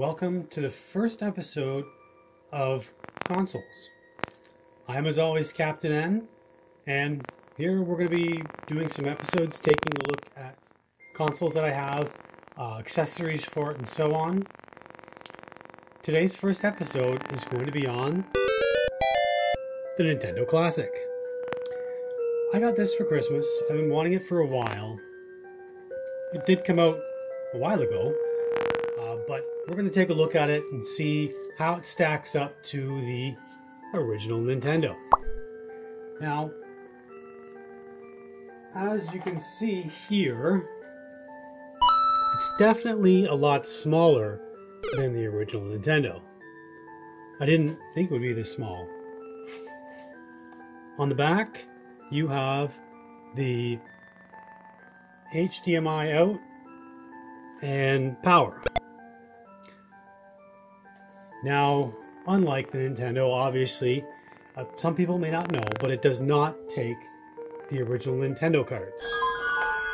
welcome to the first episode of Consoles. I'm as always Captain N, and here we're going to be doing some episodes taking a look at consoles that I have, accessories for it, and so on. Today's first episode is going to be on the Nintendo Classic. I got this for Christmas. I've been wanting it for a while. It did come out a while ago, but we're going to take a look at it and see how it stacks up to the original Nintendo. Now, as you can see here, it's definitely a lot smaller than the original Nintendo. I didn't think it would be this small. On the back, you have the HDMI out and power. Now, unlike the Nintendo, obviously, some people may not know, but it does not take the original Nintendo cards.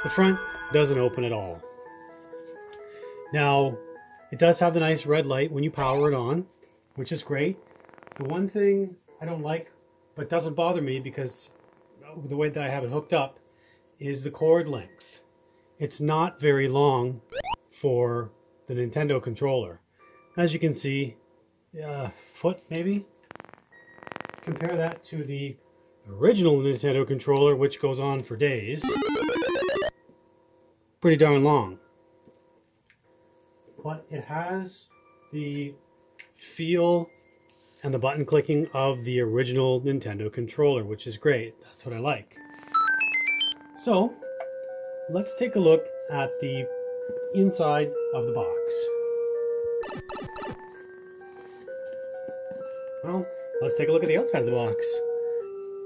The front doesn't open at all. Now, it does have the nice red light when you power it on, which is great. The one thing I don't like, but doesn't bother me because the way that I have it hooked up, is the cord length. It's not very long for the Nintendo controller. As you can see, foot maybe. Compare that to the original Nintendo controller, which goes on for days. Pretty darn long. But it has the feel and the button clicking of the original Nintendo controller, which is great. That's what I like. So, let's take a look at the inside of the box. Well, let's take a look at the outside of the box.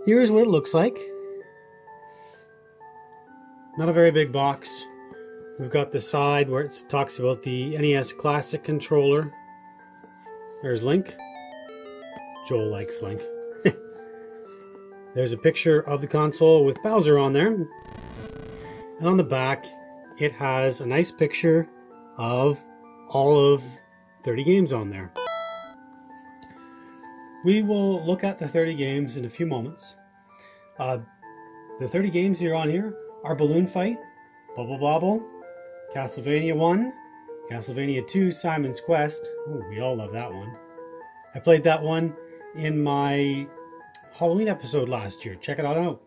Here's what it looks like. Not a very big box. We've got the side where it talks about the NES Classic controller. There's Link. Joel likes Link. There's a picture of the console with Bowser on there. And on the back, it has a nice picture of all of 30 games on there. We will look at the 30 games in a few moments. The 30 games here on here are Balloon Fight, Bubble Bobble, Castlevania 1, Castlevania 2, Simon's Quest. Ooh, we all love that one. I played that one in my Halloween episode last year. Check it out.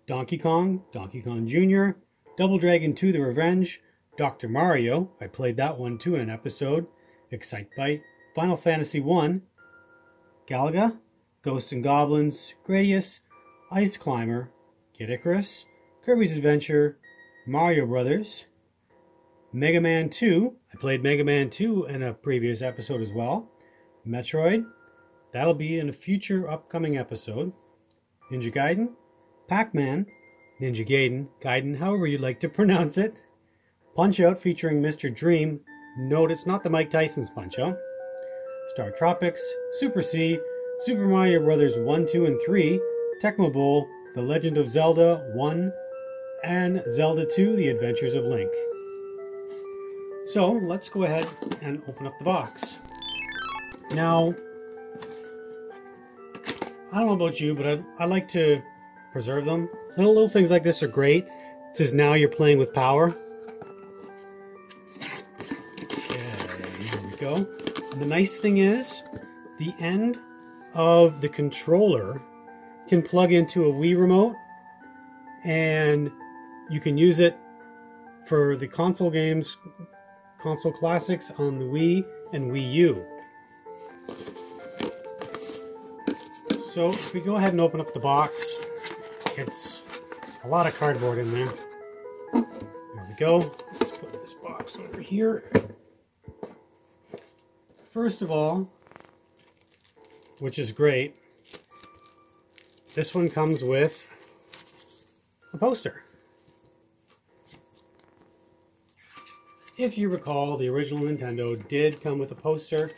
Donkey Kong, Donkey Kong Jr., Double Dragon 2 The Revenge, Dr. Mario. I played that one too in an episode. Excitebike, Final Fantasy 1, Galaga, Ghosts and Goblins, Gradius, Ice Climber, Kid Icarus, Kirby's Adventure, Mario Brothers, Mega Man 2. I played Mega Man 2 in a previous episode as well. Metroid. That'll be in a future upcoming episode. Ninja Gaiden, Pac-Man, Ninja Gaiden, however you'd like to pronounce it. Punch-Out featuring Mr. Dream. Note it's not the Mike Tyson's Punch-Out. Star Tropics, Super C, Super Mario Bros. 1, 2, and 3, Tecmo Bowl, The Legend of Zelda 1, and Zelda 2, The Adventures of Link. So, let's go ahead and open up the box. Now, I don't know about you, but I like to preserve them. Little things like this are great. It says now you're playing with power. Okay, here we go. And the nice thing is, the end of the controller can plug into a Wii remote, and you can use it for the console games, console classics on the Wii and Wii U. So if we go ahead and open up the box, it's a lot of cardboard in there. There we go. Let's put this box over here. First of all, which is great, this one comes with a poster. If you recall, the original Nintendo did come with a poster.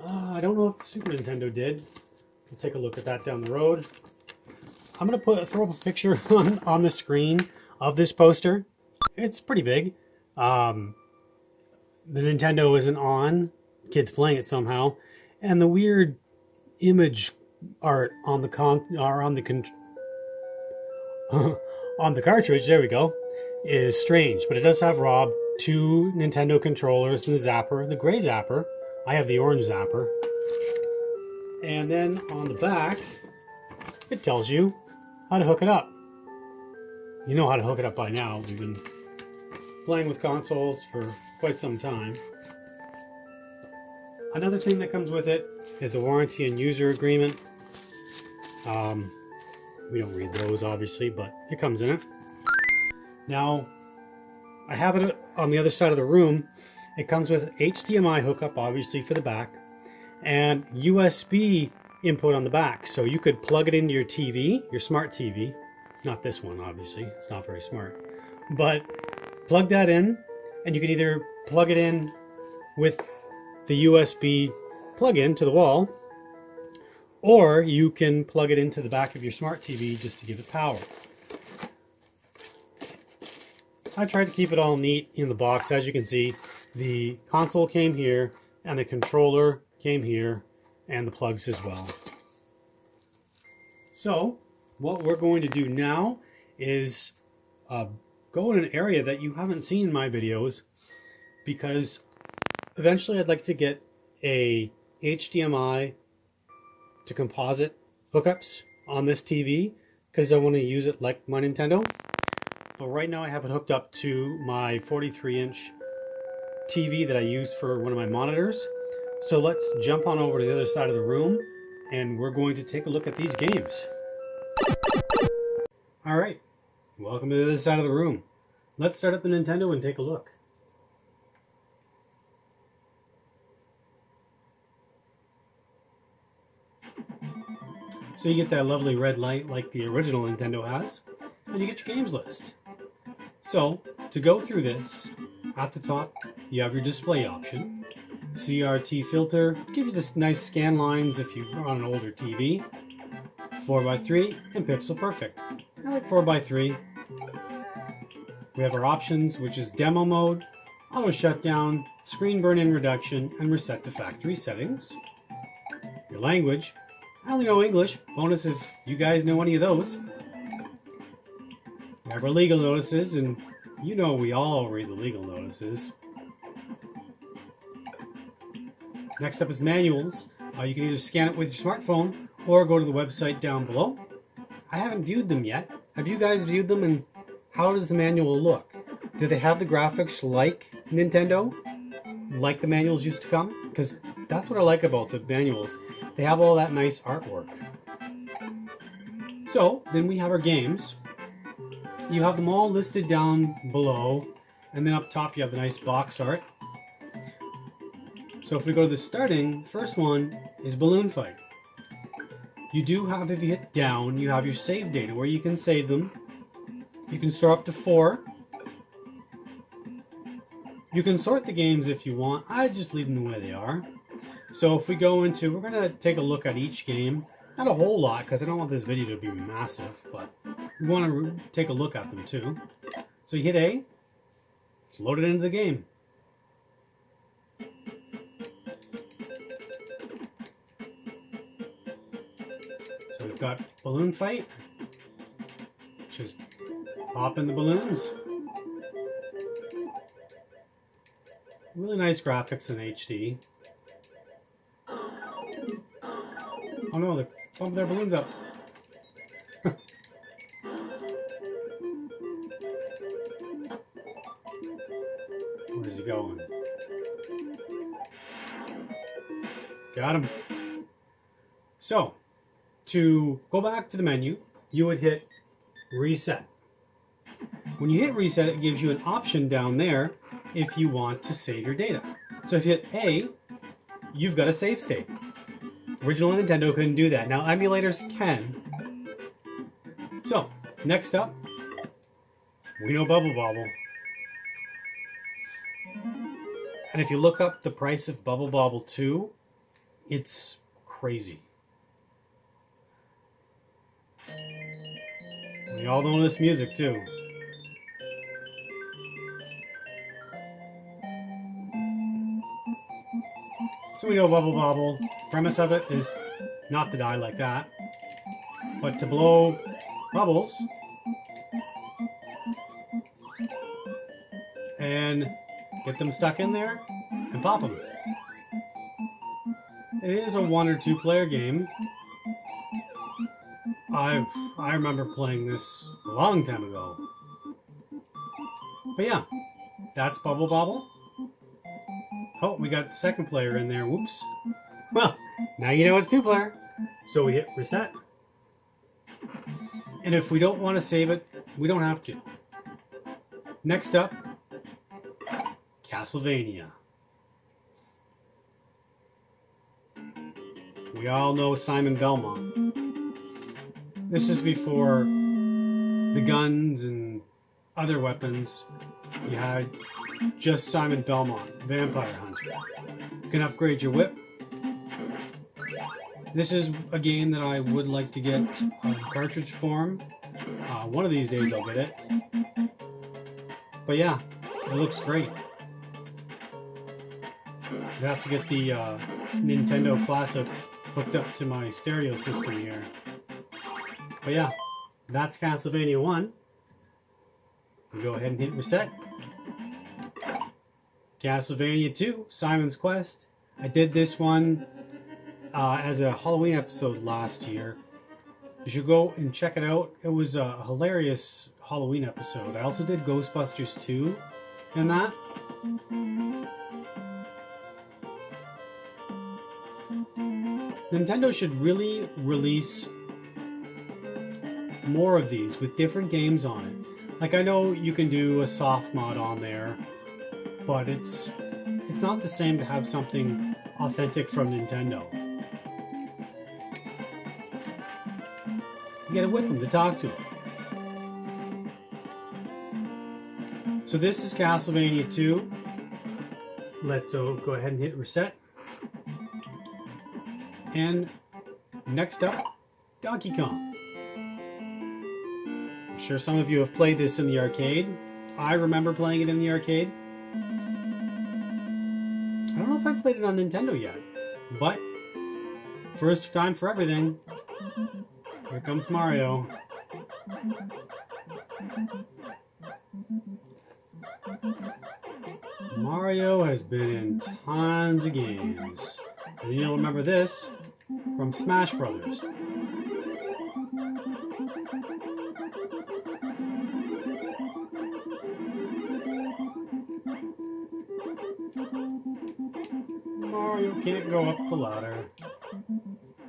I don't know if the Super Nintendo did. We'll take a look at that down the road. I'm going to throw up a picture on the screen of this poster. It's pretty big. The Nintendo isn't on kids playing it somehow, and the weird image art on the on the cartridge, there we go, is strange. But it does have Rob, 2 Nintendo controllers, and the zapper, the gray zapper. I have the orange zapper. And then on the back, it tells you how to hook it up. You know how to hook it up by now. We've been playing with consoles for quite some time. Another thing that comes with it is the warranty and user agreement. We don't read those, obviously, but it comes in it. Now, I have it on the other side of the room. It comes with HDMI hookup, obviously, for the back, and USB input on the back. So you could plug it into your TV, your smart TV. Not this one, obviously. It's not very smart. But plug that in, and you can either plug it in with the USB plug-in to the wall, or you can plug it into the back of your smart TV just to give it power. I tried to keep it all neat in the box. As you can see, the console came here, and the controller came here, and the plugs as well. So, what we're going to do now is go in an area that you haven't seen in my videos, because eventually I'd like to get a HDMI to composite hookups on this TV, because I want to use it like my Nintendo. But right now I have it hooked up to my 43-inch TV that I use for one of my monitors. So let's jump on over to the other side of the room, and we're going to take a look at these games. Alright, welcome to the other side of the room. Let's start up the Nintendo and take a look. So you get that lovely red light like the original Nintendo has, and you get your games list. So, to go through this, at the top you have your display option, CRT filter, give you this nice scan lines if you're on an older TV, 4:3, and pixel perfect. I like 4:3. We have our options, which is demo mode, auto shutdown, screen burn-in reduction, and reset to factory settings. Your language, I only know English, bonus if you guys know any of those. We have our legal notices, and you know we all read the legal notices. Next up is manuals. You can either scan it with your smartphone or go to the website down below. I haven't viewed them yet. Have you guys viewed them, and how does the manual look? Do they have the graphics like Nintendo? Like the manuals used to come? Because that's what I like about the manuals. They have all that nice artwork. So, then we have our games. You have them all listed down below, and then up top you have the nice box art. So if we go to the starting, the first one is Balloon Fight. You do have, if you hit down, you have your save data where you can save them. You can store up to 4. You can sort the games if you want. I just leave them the way they are. So if we go into, we're going to take a look at each game. Not a whole lot, because I don't want this video to be massive, but we want to take a look at them too. So you hit A, it's loaded into the game. So we've got Balloon Fight, just pop in the balloons. Really nice graphics in HD. Oh no, they're pumping their balloons up. Where's he going? Got him. So, to go back to the menu, you would hit reset. When you hit reset, it gives you an option down there if you want to save your data. So if you hit A, you've got a save state. Original Nintendo couldn't do that. Now emulators can. So, next up, we know Bubble Bobble. And if you look up the price of Bubble Bobble 2, it's crazy. We all know this music too. So we know Bubble Bobble. Premise of it is not to die like that, but to blow bubbles and get them stuck in there and pop them. It is a 1 or 2 player game. I remember playing this a long time ago. But yeah, that's Bubble Bobble. Oh, we got the second player in there. Whoops. Well, now you know it's 2 player. So we hit reset. And if we don't want to save it, we don't have to. Next up, Castlevania. We all know Simon Belmont. This is before the guns and other weapons. You had just Simon Belmont, Vampire Hunter. You can upgrade your whip. This is a game that I would like to get on cartridge form. One of these days I'll get it. But yeah, it looks great. I have to get the Nintendo Classic hooked up to my stereo system here. But yeah, that's Castlevania 1. We'll go ahead and hit reset. Castlevania 2, Simon's Quest. I did this one as a Halloween episode last year. You should go and check it out. It was a hilarious Halloween episode. I also did Ghostbusters 2 in that. Nintendo should really release more of these with different games on it. Like, I know you can do a soft mod on there, but it's not the same to have something authentic from Nintendo. You gotta whip them to talk to them. So this is Castlevania 2. Let's go ahead and hit reset. And next up, Donkey Kong. I'm sure some of you have played this in the arcade. I remember playing it in the arcade. I don't know if I've played it on Nintendo yet, but first time for everything. Here comes Mario. Mario has been in tons of games. And you'll remember this from Smash Brothers. Mario can't go up the ladder.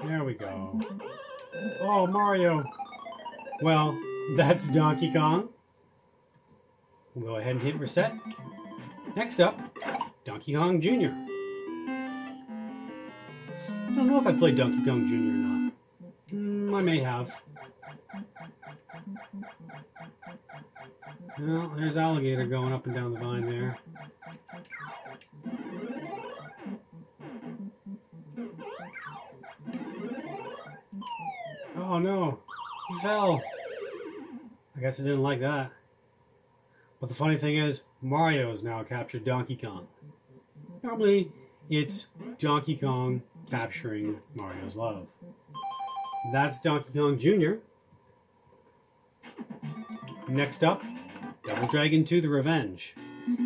There we go. Oh, Mario. Well, that's Donkey Kong. We'll go ahead and hit reset. Next up, Donkey Kong Jr. I don't know if I played Donkey Kong Jr. or not. I may have. Well, there's Alligator going up and down the vine there. Oh no, he fell. I guess I didn't like that. But the funny thing is, Mario's now captured Donkey Kong. Normally, it's Donkey Kong capturing Mario's love. That's Donkey Kong Jr. Next up, Double Dragon 2 The Revenge.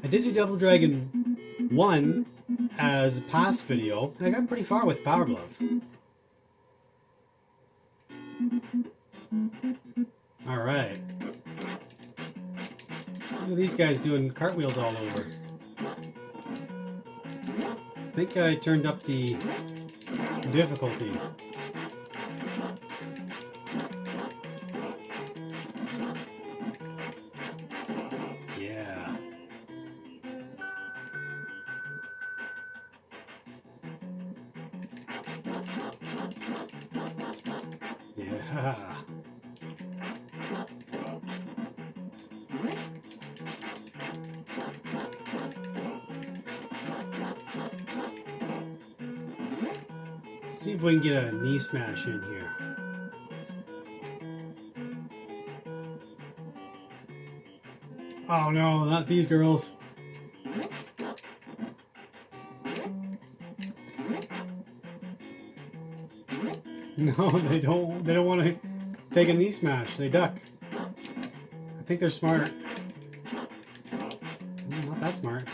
I did do Double Dragon 1 as a past video, and I got pretty far with Power Glove. Alright. Look at these guys doing cartwheels all over. I think I turned up the difficulty. Yeah. Yeah. See if we can get a knee smash in here. Oh no, not these girls. No, they don't. They don't want to take a knee smash. They duck. I think they're smart. Not that smart.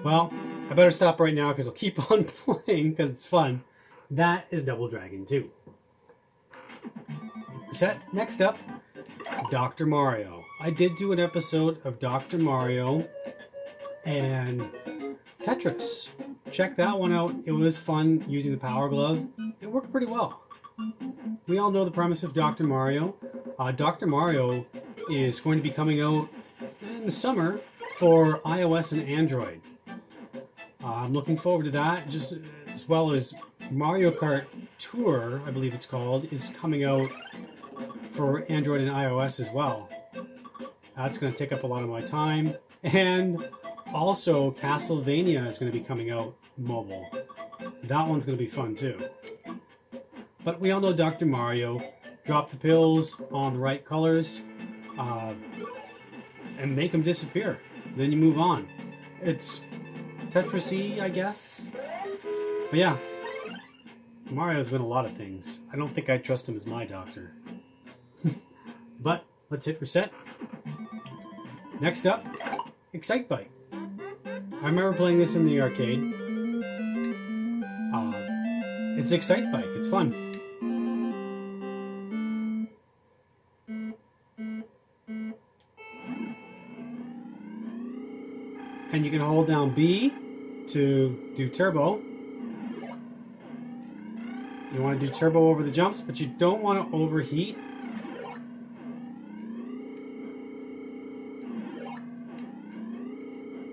Well, I better stop right now because I'll keep on playing because it's fun. That is Double Dragon 2. Set. Next up, Dr. Mario. I did do an episode of Dr. Mario and Tetris. Check that one out. It was fun using the Power Glove. It worked pretty well. We all know the premise of Dr. Mario. Dr. Mario is going to be coming out in the summer for iOS and Android. I'm looking forward to that, just as well as Mario Kart Tour, I believe it's called, is coming out for Android and iOS as well. That's going to take up a lot of my time. And also Castlevania is going to be coming out mobile. That one's going to be fun too. But we all know Dr. Mario. Drop the pills on the right colors and make them disappear. Then you move on. It's Tetris-y, I guess. But yeah, Mario's been a lot of things. I don't think I'd trust him as my doctor. But let's hit reset. Next up, Excitebike. I remember playing this in the arcade. It's Excitebike. It's fun. And you can hold down B to do turbo. You want to do turbo over the jumps, but you don't want to overheat.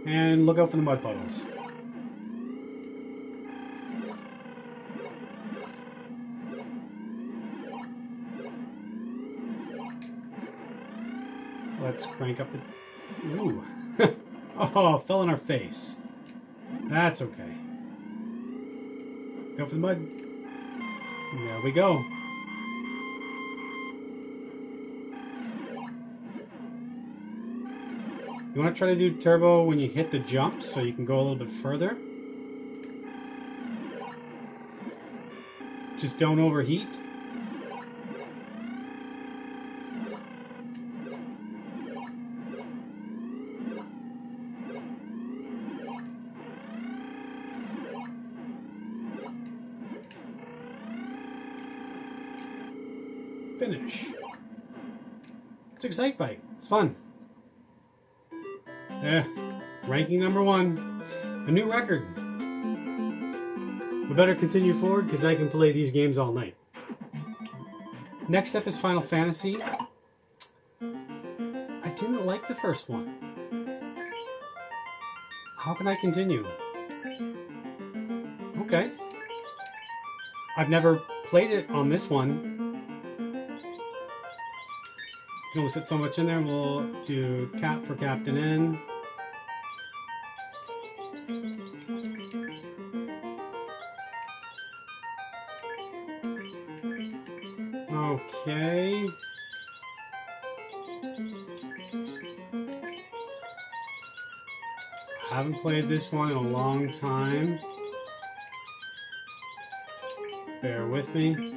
And look out for the mud puddles. Let's crank up the... Ooh. Oh, fell in our face. That's okay. Go for the mud. There we go. You want to try to do turbo when you hit the jump so you can go a little bit further. Just don't overheat. Finish. It's Excitebike. It's fun. Ranking number 1. A new record. We better continue forward because I can play these games all night. Next up is Final Fantasy. I didn't like the first one. How can I continue? Okay. I've never played it on this one. You can only fit so much in there. We'll do Cap for Captain N. Okay. I haven't played this one in a long time. Bear with me.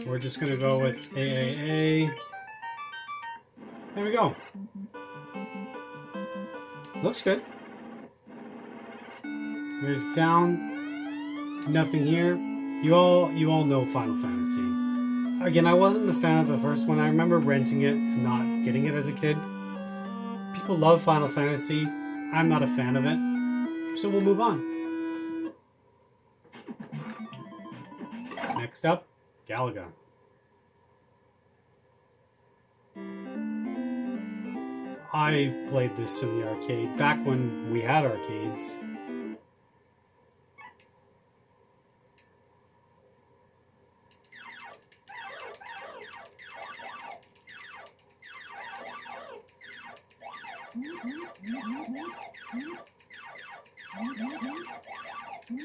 We're just going to go with AAA. There we go. Looks good. Here's the town. Nothing here. You all know Final Fantasy. Again, I wasn't a fan of the first one. I remember renting it and not getting it as a kid. People love Final Fantasy. I'm not a fan of it. So we'll move on. Next up, Galaga. I played this in the arcade back when we had arcades.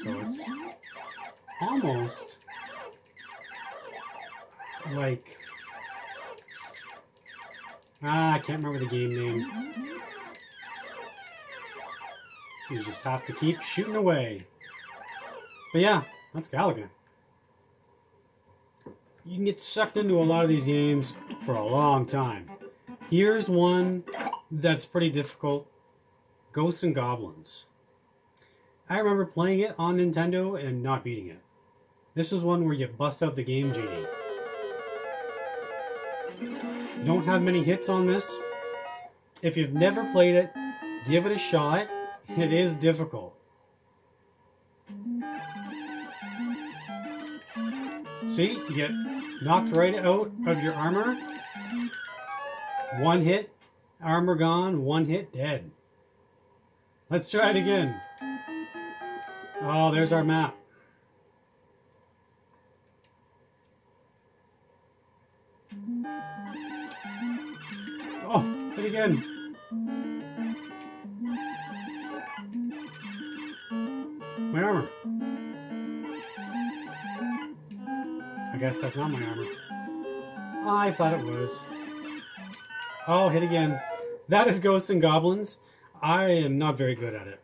So it's almost like... I can't remember the game name. You just have to keep shooting away. But yeah, that's Galaga. You can get sucked into a lot of these games for a long time. Here's one that's pretty difficult. Ghosts and Goblins. I remember playing it on Nintendo and not beating it. This was one where you bust out the Game Genie. Don't have many hits on this. If you've never played it, give it a shot. It is difficult. See, you get knocked right out of your armor. One hit, armor gone. One hit, dead. Let's try it again. Oh, there's our map. Oh, hit again. My armor. I guess that's not my armor. I thought it was. Oh, hit again. That is Ghosts and Goblins. I am not very good at it.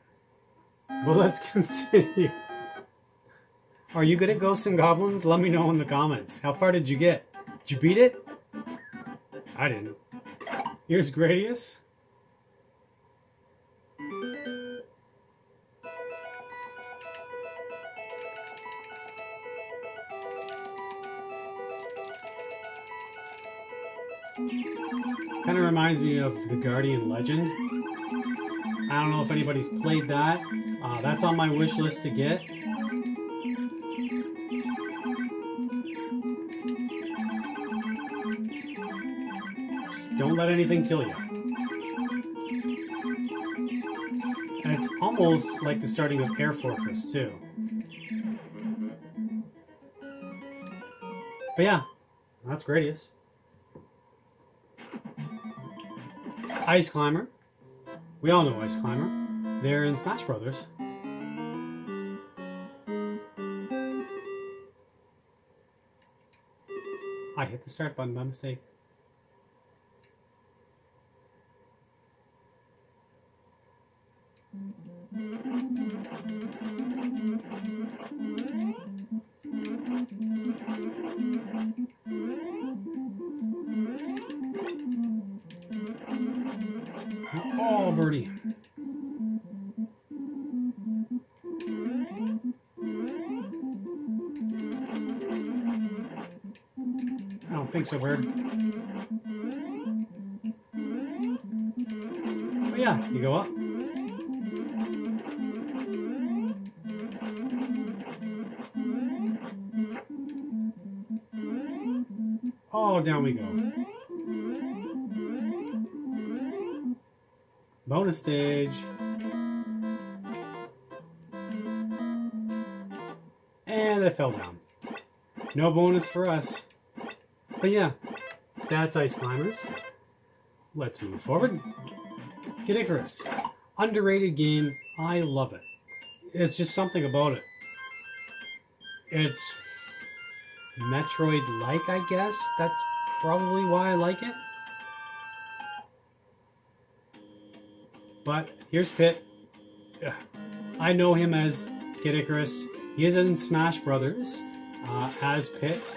Well, let's continue. Are you good at Ghosts and Goblins? Let me know in the comments. How far did you get? Did you beat it? I didn't. Here's Gradius. Kind of reminds me of the Guardian Legend. I don't know if anybody's played that. That's on my wish list to get. Just don't let anything kill you. And it's almost like the starting of Air Fortress too. But yeah, that's Gradius. Ice Climber. We all know Ice Climber. They're in Smash Brothers. I hit the start button by mistake. Oh, birdie. I don't think so, bird. But yeah, you go up. Oh, down we go. Bonus stage. And I fell down. No bonus for us. But yeah, that's Ice Climbers. Let's move forward. Kid Icarus. Underrated game. I love it. It's just something about it. It's Metroid-like, I guess. That's probably why I like it. But here's Pit. I know him as Kid Icarus. He is in Smash Brothers as Pit.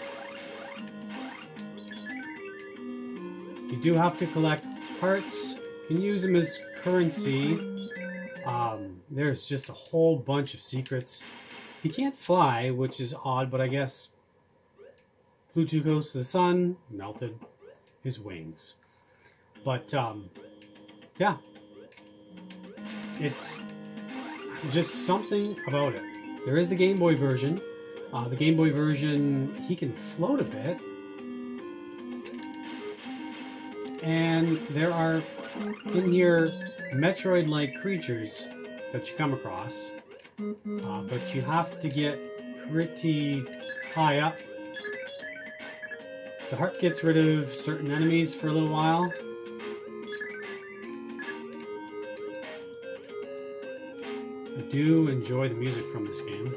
You do have to collect parts. You can use them as currency. There's just a whole bunch of secrets. He can't fly, which is odd, but I guess flew too close to the sun, melted his wings. But yeah. It's just something about it. There is the Game Boy version. The Game Boy version, he can float a bit. And there are, in here, Metroid-like creatures that you come across. But you have to get pretty high up. The heart gets rid of certain enemies for a little while. I do enjoy the music from this game.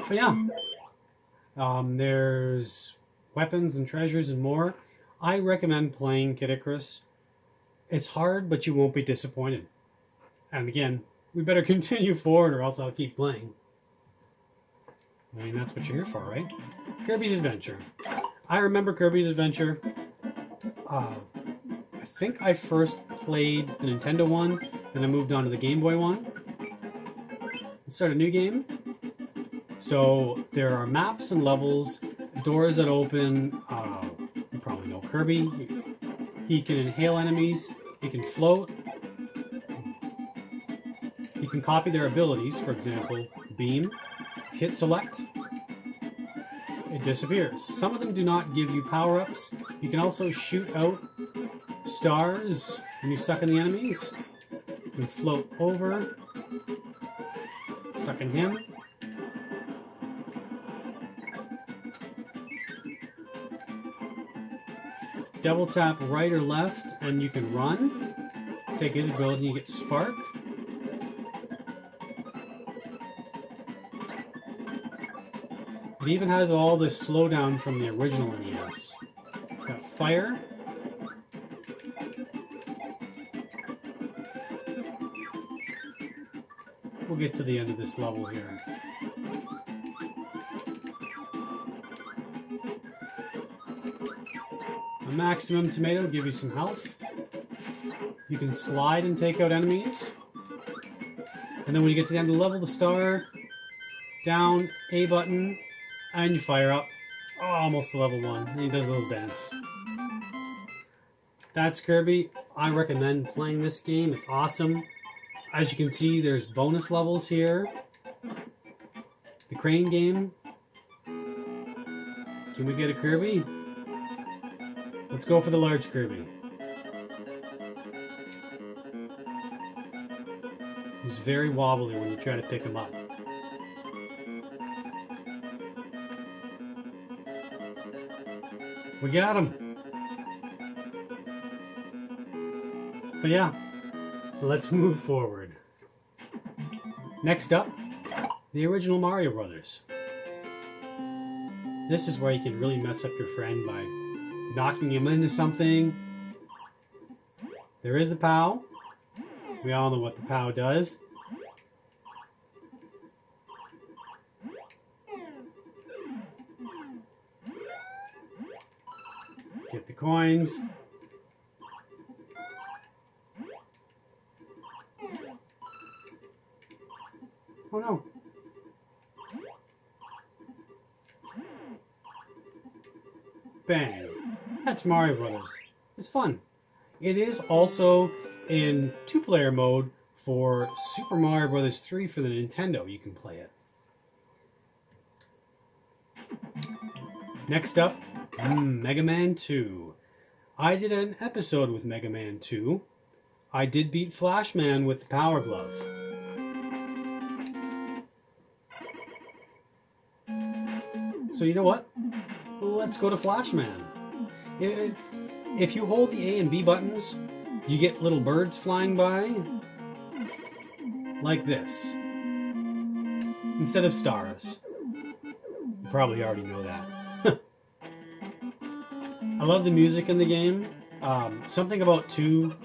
But yeah, there's weapons and treasures and more. I recommend playing Kid Icarus. It's hard, but you won't be disappointed. And again, we better continue forward or else I'll keep playing. I mean, that's what you're here for, right? Kirby's Adventure. I remember Kirby's Adventure. I think I first played the Nintendo one, then I moved on to the Game Boy one. Let's start a new game. So there are maps and levels, doors that open. You probably know Kirby. He can inhale enemies. He can float. You can copy their abilities. For example, beam. Hit select. It disappears. Some of them do not give you power-ups. You can also shoot out stars when you suck in the enemies. You can float over. Suck in him. Double tap right or left and you can run. Take his ability and you get Spark. It even has all this slowdown from the original NES. Got Fire. We'll get to the end of this level here. A maximum tomato will give you some health. You can slide and take out enemies. And then when you get to the end of the level, the star, down, A button, and you fire up. Oh, almost to level 1. And he does those dance. That's Kirby. I recommend playing this game. It's awesome. As you can see, there's bonus levels here. The crane game. Can we get a Kirby? Let's go for the large Kirby. He's very wobbly when you try to pick him up. We got him. But yeah, let's move forward. Next up, the original Mario Brothers. This is where you can really mess up your friend by knocking him into something. There is the POW. We all know what the POW does. Get the coins. Oh no. Bang. That's Mario Brothers. It's fun. It is also in two-player mode for Super Mario Brothers 3 for the Nintendo. You can play it. Next up, Mega Man 2. I did an episode with Mega Man 2. I did beat Flashman with the Power Glove. So you know what? Let's go to Flashman. If you hold the A and B buttons, you get little birds flying by. Like this. Instead of stars. You probably already know that. I love the music in the game. Something about 2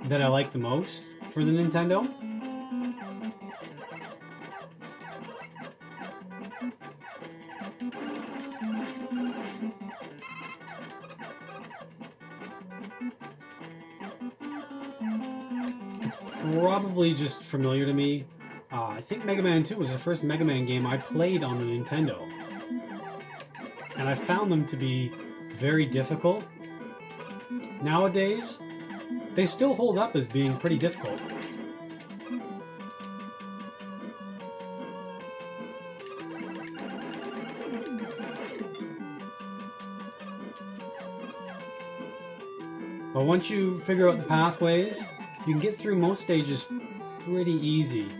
that I like the most for the Nintendo. It's probably just familiar to me. I think Mega Man 2 was the first Mega Man game I played on the Nintendo. And I found them to be very difficult. Nowadays, they still hold up as being pretty difficult. But once you figure out the pathways, you can get through most stages pretty easy.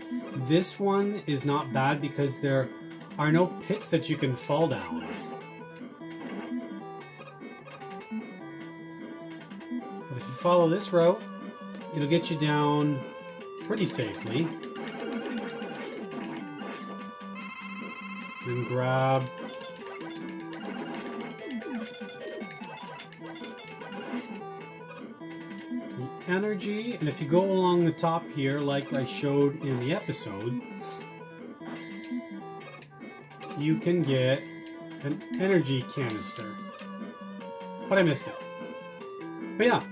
This one is not bad because there are no pits that you can fall down. But if you follow this route, it'll get you down pretty safely. and grab the energy. And if you go along the top here, like I showed in the episode, you can get an energy canister. But I missed it. But yeah,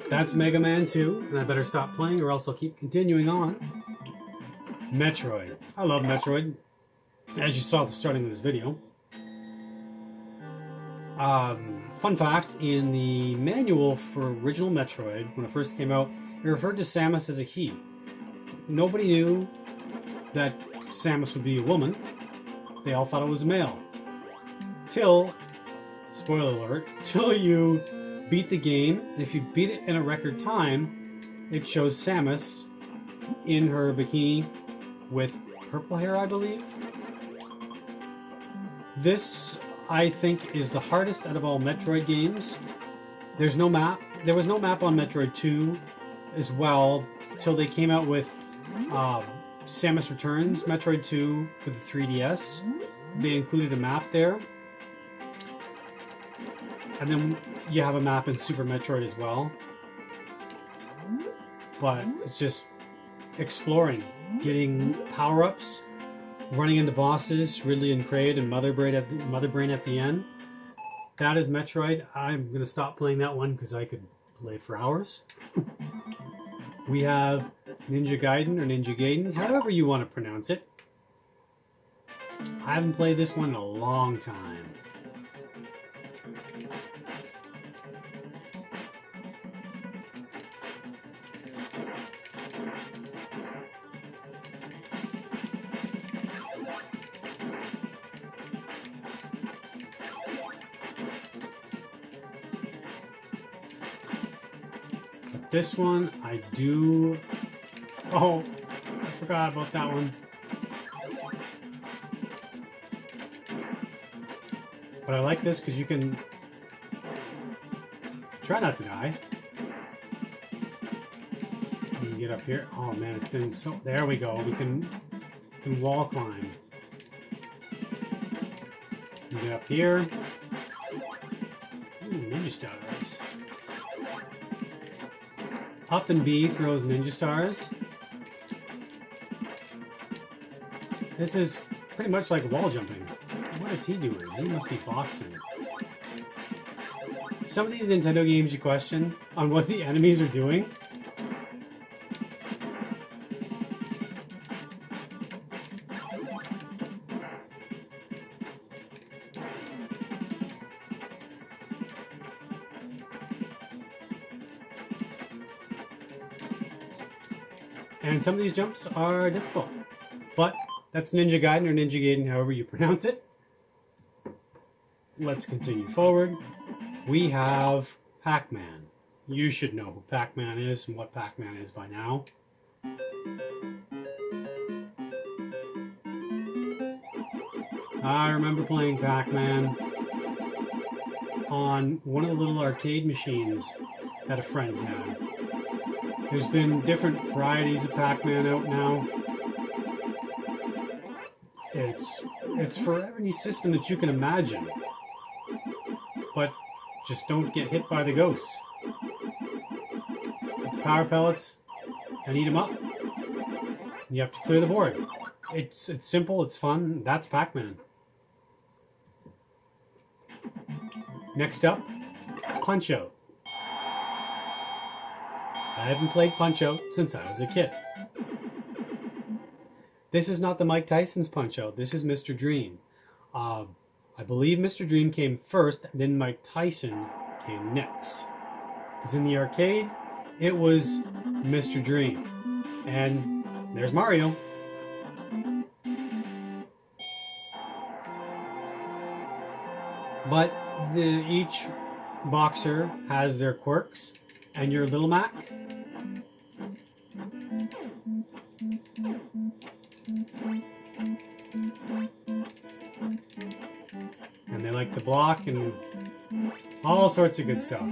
that's Mega Man 2, and I better stop playing or else I'll keep continuing on. Metroid. I love Metroid, as you saw at the starting of this video. Fun fact, in the manual for original Metroid, when it first came out, it referred to Samus as a he. Nobody knew that Samus would be a woman. They all thought it was a male. Till, spoiler alert, till you beat the game, and if you beat it in a record time, it shows Samus in her bikini with purple hair, I believe. This, I think, is the hardest out of all Metroid games. There's no map. There was no map on Metroid 2 as well, till they came out with Samus Returns, Metroid 2 for the 3DS. They included a map there. And then you have a map in Super Metroid as well. But it's just exploring, getting power-ups, running into bosses, Ridley and Kraid and Mother Brain at the end. That is Metroid. I'm going to stop playing that one because I could play for hours. We have Ninja Gaiden or Ninja Gaiden, however you want to pronounce it. I haven't played this one in a long time. This one, I do... Oh, I forgot about that one. But I like this because you can try not to die. You can get up here. Oh man, it's been so... There we go. We can wall climb. You get up here. Ooh, Ninja Stars. Up and B throws Ninja Stars. This is pretty much like wall jumping. What is he doing? He must be boxing. Some of these Nintendo games you question on what the enemies are doing. And some of these jumps are difficult. But that's Ninja Gaiden or Ninja Gaiden, however you pronounce it. Let's continue forward. We have Pac-Man. You should know who Pac-Man is and what Pac-Man is by now. I remember playing Pac-Man on one of the little arcade machines that a friend had. There's been different varieties of Pac-Man out now. It's for any system that you can imagine. But just don't get hit by the ghosts. Power pellets and eat them up. You have to clear the board. It's simple, it's fun. That's Pac-Man. Next up, Punch-Out! I haven't played Punch-Out since I was a kid. This is not the Mike Tyson's Punch-Out. This is Mr. Dream. I believe Mr. Dream came first, then Mike Tyson came next. Because in the arcade, it was Mr. Dream. And there's Mario. But each boxer has their quirks. And your Little Mac. And they like to block and all sorts of good stuff.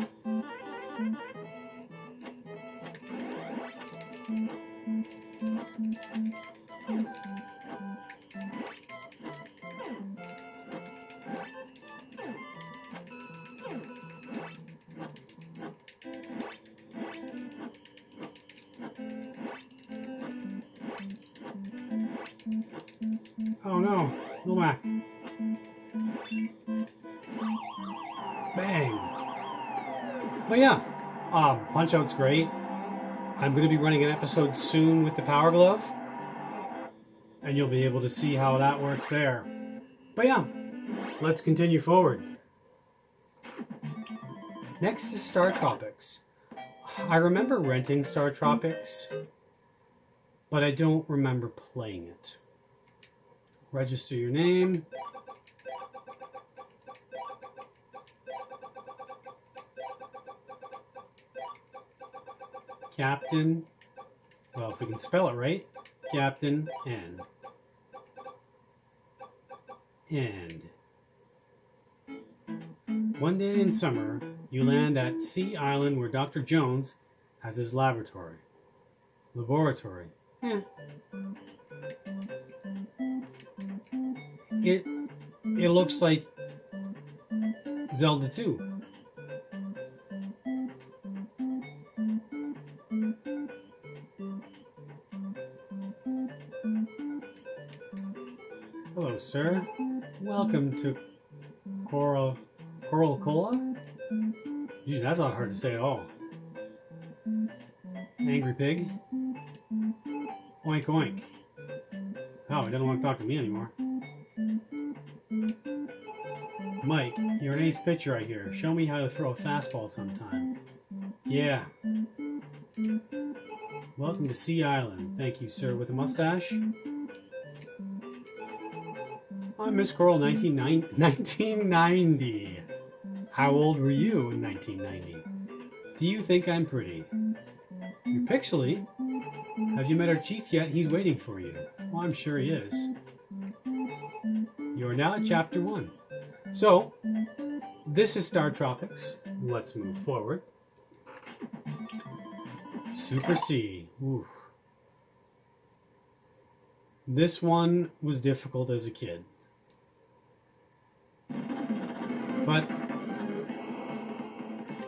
Go back. Bang. But yeah, Punch-Out's great. I'm going to be running an episode soon with the Power Glove, and you'll be able to see how that works there. But yeah, let's continue forward. Next is Star Tropics. I remember renting Star Tropics, but I don't remember playing it. Register your name. Captain, well, if we can spell it right, Captain N. And one day in summer, you land at Sea Island where Dr. Jones has his laboratory. Laboratory. Eh. It looks like Zelda 2. Hello, sir. Welcome to Coral Cola? Geez, that's not hard to say at all. Angry pig. Oink oink. Oh, he doesn't want to talk to me anymore. Mike, you're an ace pitcher, I hear. Show me how to throw a fastball sometime. Yeah. Welcome to Sea Island. Thank you, sir, with a mustache. I'm Miss Coral, 1990. How old were you in 1990? Do you think I'm pretty? You're pixely. Have you met our chief yet? He's waiting for you. Well, I'm sure he is. You are now at Chapter 1. So, this is Star Tropics. Let's move forward. Super C. Oof. This one was difficult as a kid. But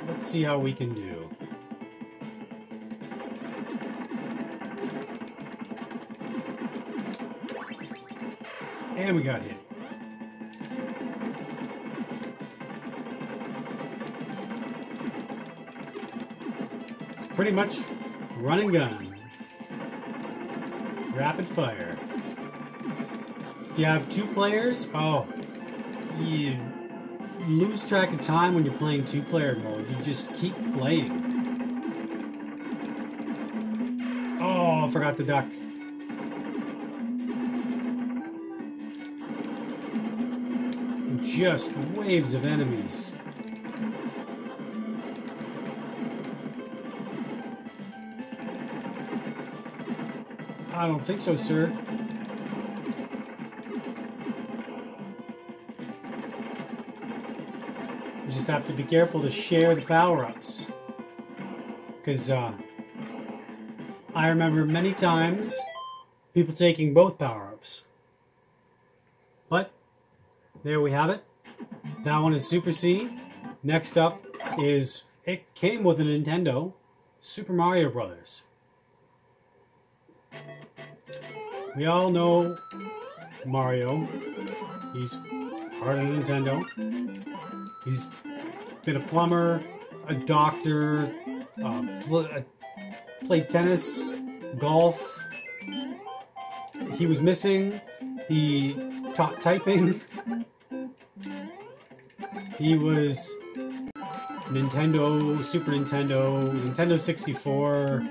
let's see how we can do. And we got hit. It's pretty much run and gun. Rapid fire. If you have two players, you lose track of time when you're playing two-player mode. You just keep playing. Oh, I forgot the duck. Just waves of enemies. I don't think so, sir. You just have to be careful to share the power-ups. Because I remember many times people taking both power-ups. But there we have it. That one is Super C. Next up is, it came with a Nintendo, Super Mario Brothers. We all know Mario. He's part of Nintendo. He's been a plumber, a doctor, played tennis, golf. He was missing. He taught typing. He was Nintendo, Super Nintendo, Nintendo 64,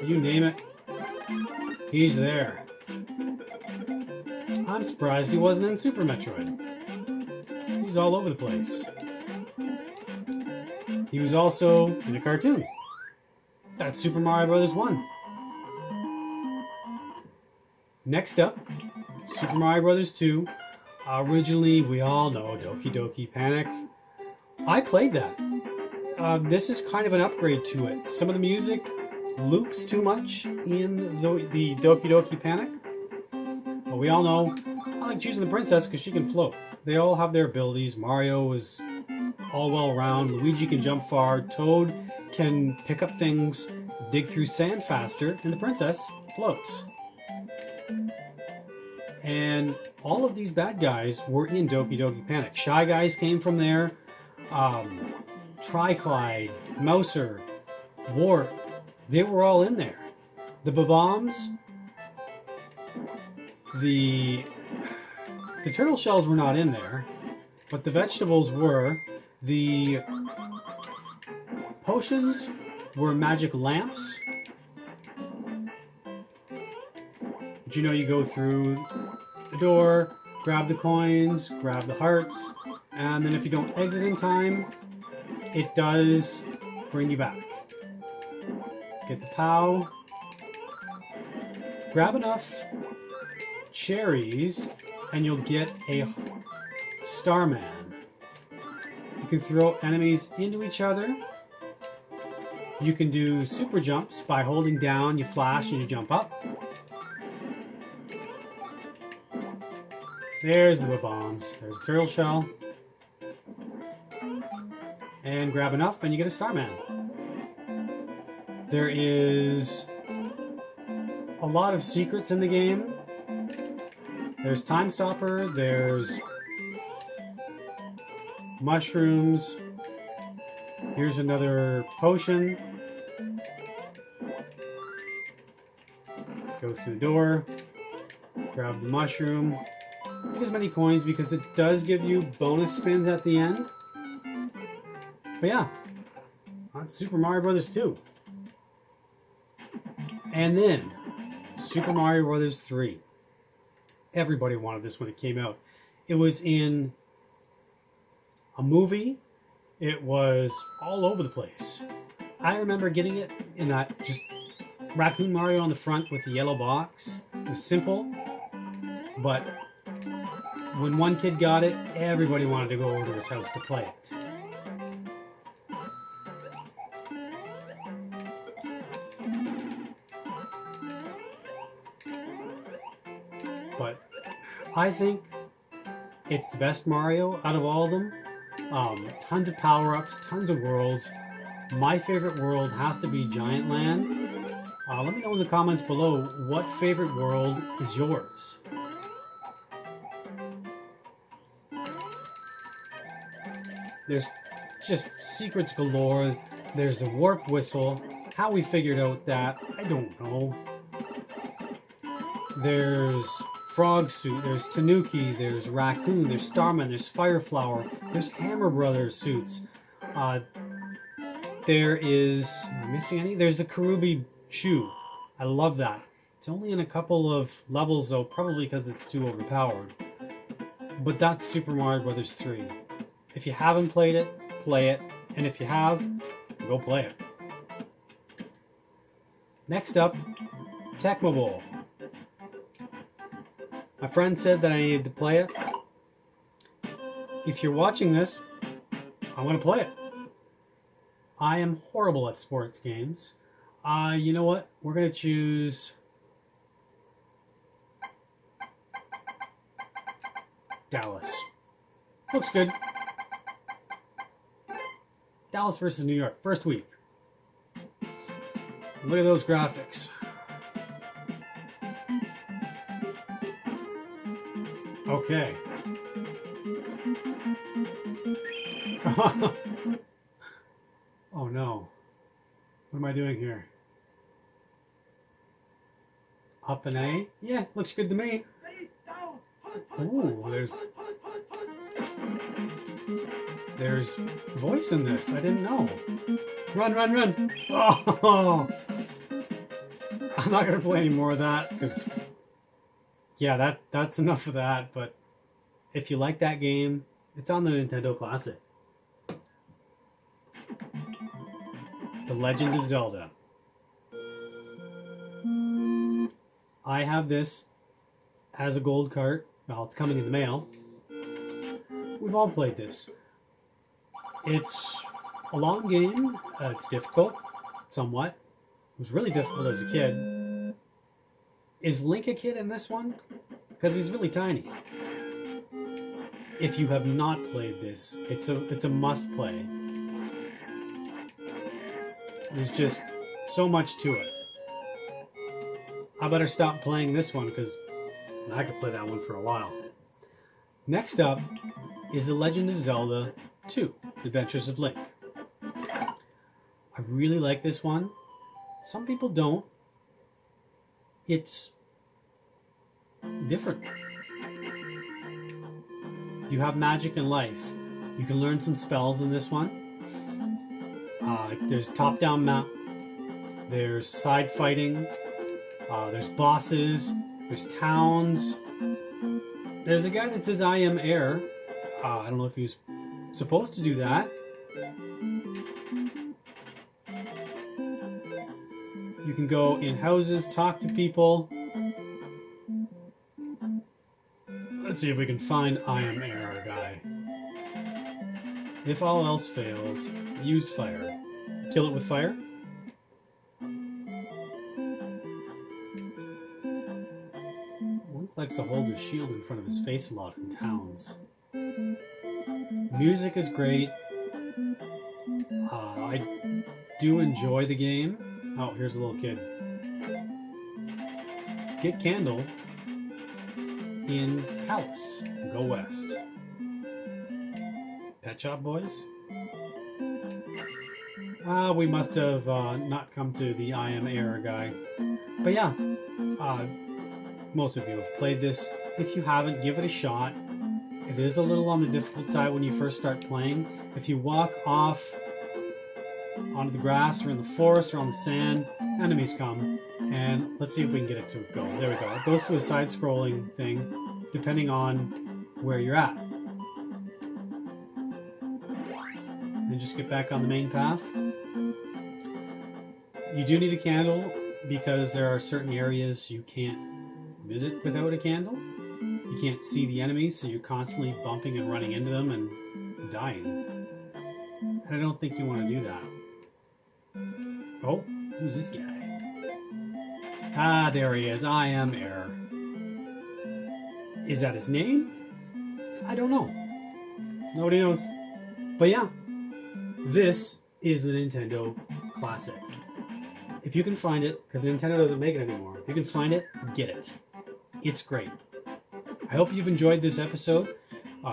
you name it. He's there. I'm surprised he wasn't in Super Metroid. He's all over the place. He was also in a cartoon. That's Super Mario Bros. 1. Next up, Super Mario Bros. 2. Originally, we all know Doki Doki Panic. I played that. This is kind of an upgrade to it. Some of the music loops too much in the Doki Doki Panic. But we all know, I like choosing the princess because she can float. They all have their abilities. Mario is all well round. Luigi can jump far. Toad can pick up things, dig through sand faster. And the princess floats. And all of these bad guys were in Doki Doki Panic. Shy Guys came from there. Triclyde, Mouser, Wart, they were all in there. The Bob-ombs, the turtle shells were not in there, but the vegetables were. The potions were magic lamps. But you know, you go through the door, grab the coins, grab the hearts, and then if you don't exit in time, it does bring you back. Get the POW. Grab enough cherries and you'll get a Starman. You can throw enemies into each other. You can do super jumps by holding down, you flash and you jump up. There's the bombs. There's a turtle shell. And grab enough and you get a Starman. There is a lot of secrets in the game. There's Time Stopper, there's mushrooms. Here's another potion. Go through the door, grab the mushroom. Get as many coins because it does give you bonus spins at the end. But yeah, on Super Mario Brothers 2. And then Super Mario Brothers 3. Everybody wanted this when it came out. It was in a movie. It was all over the place. I remember getting it in that just Raccoon Mario on the front with the yellow box. It was simple, but when one kid got it, everybody wanted to go over to his house to play it. But I think it's the best Mario out of all of them. Tons of power-ups, tons of worlds. My favorite world has to be Giant Land. Let me know in the comments below what favorite world is yours. There's just secrets galore. There's the warp whistle. How we figured out that, I don't know. There's Frog Suit, there's Tanuki, there's Raccoon, there's Starman, there's Fireflower, there's Hammer Brothers suits. There is, am I missing any? There's the Karubi shoe. I love that. It's only in a couple of levels though, probably because it's too overpowered. But that's Super Mario Brothers 3. If you haven't played it, play it. And if you have, go play it. Next up, Tecmo Bowl. My friend said that I needed to play it. If you're watching this, I want to play it. I am horrible at sports games. You know what? We're going to choose Dallas. Looks good. Dallas versus New York. First week. Look at those graphics. Okay. Oh no. What am I doing here? Up an A? Yeah, looks good to me. Ooh, there's voice in this. I didn't know. Run, run, run. Oh! I'm not going to play any more of that because yeah, that's enough of that, but if you like that game, it's on the Nintendo Classic. The Legend of Zelda. I have this as a gold cart. Well, it's coming in the mail. We've all played this. It's a long game. It's difficult, somewhat. It was really difficult as a kid. Is Link a kid in this one? Because he's really tiny. If you have not played this, it's a must play. There's just so much to it. I better stop playing this one because I could play that one for a while. Next up is The Legend of Zelda 2, Adventures of Link. I really like this one. Some people don't. It's different. You have magic and life. You can learn some spells in this one. There's top-down map. There's side fighting. There's bosses. There's towns. There's the guy that says, "I am air." I don't know if he was supposed to do that. You can go in houses, talk to people. Let's see if we can find "I am air" guy. If all else fails, use fire. Kill it with fire. Link likes to hold his shield in front of his face a lot in towns. Music is great. I do enjoy the game. Oh, here's a little kid. Get Candle in Palace. Go west. Pet Shop Boys? We must have not come to the "I am air" guy. But yeah, most of you have played this. If you haven't, give it a shot. It is a little on the difficult side when you first start playing. If you walk off onto the grass or in the forest or on the sand, enemies come. And let's see if we can get it to go. There we go. It goes to a side-scrolling thing, depending on where you're at. Then just get back on the main path. You do need a candle because there are certain areas you can't visit without a candle. You can't see the enemies, so you're constantly bumping and running into them and dying. And I don't think you want to do that. Oh, who's this guy? Ah, there he is. "I am air." Is that his name? I don't know. Nobody knows. But yeah, this is the Nintendo Classic. If you can find it, because Nintendo doesn't make it anymore, if you can find it, get it. It's great. I hope you've enjoyed this episode.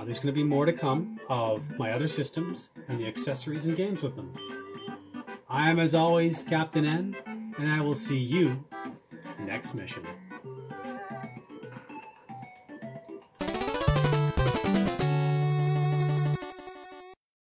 There's going to be more to come of my other systems and the accessories and games with them. I am, as always, Captain N, and I will see you next mission.